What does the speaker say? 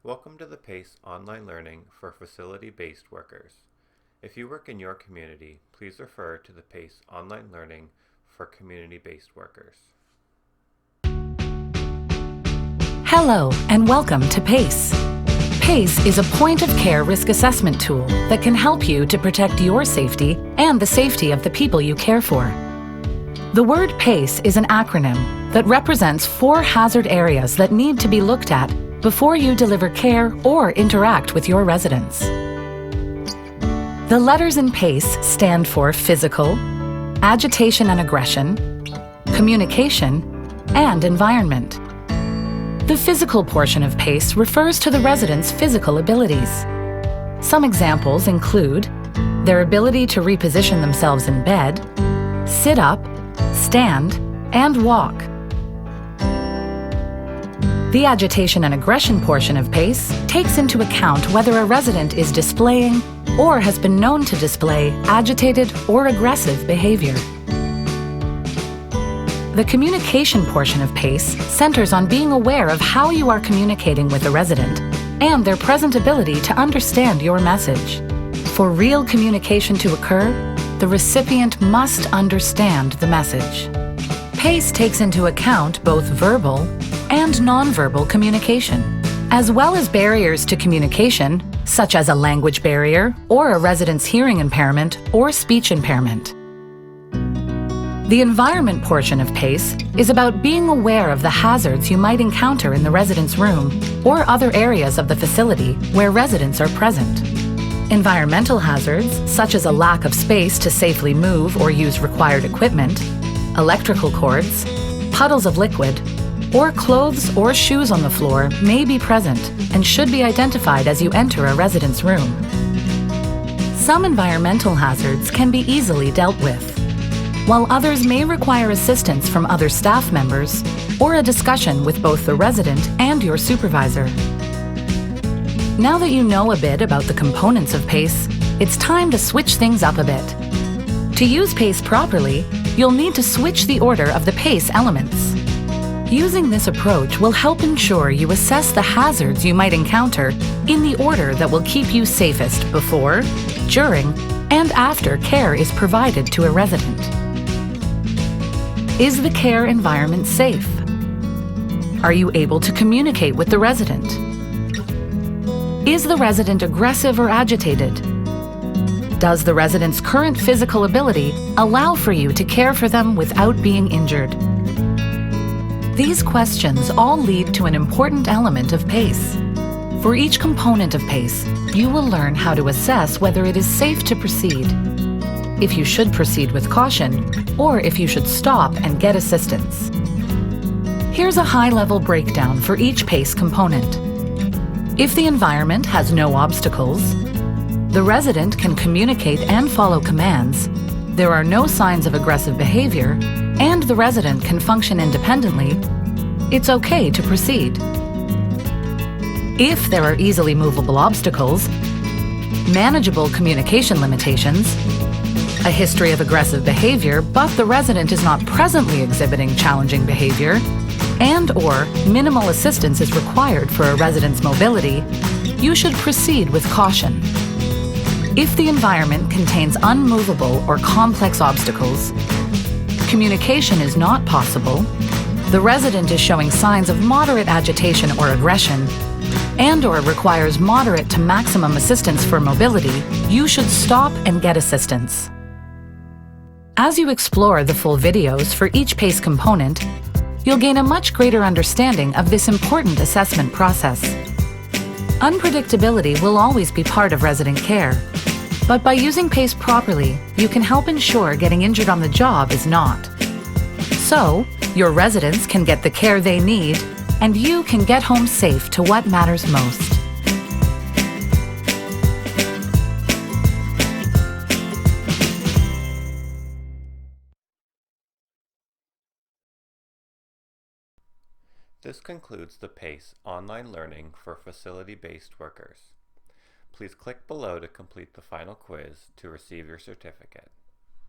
Welcome to the PACE online learning for facility-based workers. If you work in your community, please refer to the PACE online learning for community-based workers. Hello and welcome to PACE. PACE is a point-of-care risk assessment tool that can help you to protect your safety and the safety of the people you care for. The word PACE is an acronym that represents 4 hazard areas that need to be looked at before you deliver care or interact with your residents. The letters in PACE stand for physical, agitation and aggression, communication, and environment. The physical portion of PACE refers to the residents' physical abilities. Some examples include their ability to reposition themselves in bed, sit up, stand, and walk. The agitation and aggression portion of PACE takes into account whether a resident is displaying or has been known to display agitated or aggressive behavior. The communication portion of PACE centers on being aware of how you are communicating with a resident and their present ability to understand your message. For real communication to occur, the recipient must understand the message. PACE takes into account both verbal and nonverbal communication, as well as barriers to communication, such as a language barrier or a resident's hearing impairment or speech impairment. The environment portion of PACE is about being aware of the hazards you might encounter in the resident's room or other areas of the facility where residents are present. Environmental hazards, such as a lack of space to safely move or use required equipment, electrical cords, puddles of liquid, or clothes or shoes on the floor may be present and should be identified as you enter a resident's room. Some environmental hazards can be easily dealt with, while others may require assistance from other staff members or a discussion with both the resident and your supervisor. Now that you know a bit about the components of PACE, it's time to switch things up a bit. To use PACE properly, you'll need to switch the order of the PACE elements. Using this approach will help ensure you assess the hazards you might encounter in the order that will keep you safest before, during, and after care is provided to a resident. Is the care environment safe? Are you able to communicate with the resident? Is the resident aggressive or agitated? Does the resident's current physical ability allow for you to care for them without being injured? These questions all lead to an important element of PACE. For each component of PACE, you will learn how to assess whether it is safe to proceed, if you should proceed with caution, or if you should stop and get assistance. Here's a high-level breakdown for each PACE component. If the environment has no obstacles, the resident can communicate and follow commands, there are no signs of aggressive behavior, and the resident can function independently, it's okay to proceed. If there are easily movable obstacles, manageable communication limitations, a history of aggressive behavior but the resident is not presently exhibiting challenging behavior, and/or minimal assistance is required for a resident's mobility, you should proceed with caution. If the environment contains unmovable or complex obstacles, communication is not possible, the resident is showing signs of moderate agitation or aggression, and/or requires moderate to maximum assistance for mobility, you should stop and get assistance. As you explore the full videos for each PACE component, you'll gain a much greater understanding of this important assessment process. Unpredictability will always be part of resident care, but by using PACE properly, you can help ensure getting injured on the job is not. So, your residents can get the care they need, and you can get home safe to what matters most. This concludes the PACE online learning for facility-based workers. Please click below to complete the final quiz to receive your certificate.